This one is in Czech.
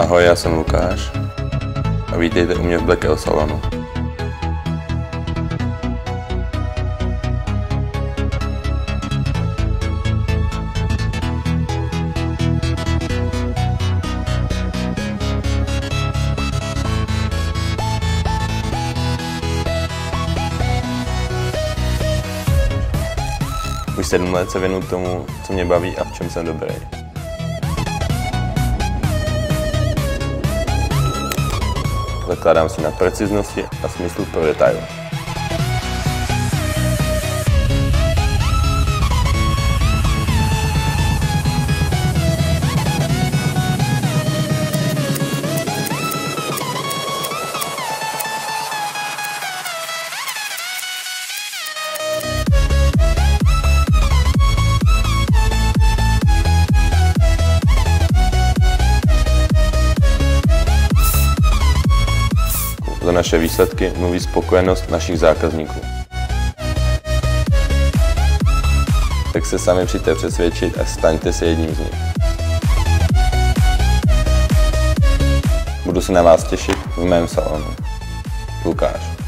Ahoj, já jsem Lukáš a vítejte u mě v Black L salonu. Už 7 let se věnuju tomu, co mě baví a v čem jsem dobrý. Zakládám si na preciznosti a smyslu pro detail. Za naše výsledky mluví spokojenost našich zákazníků. Tak se sami přijďte přesvědčit a staňte se jedním z nich. Budu se na vás těšit v mém salonu. Lukáš.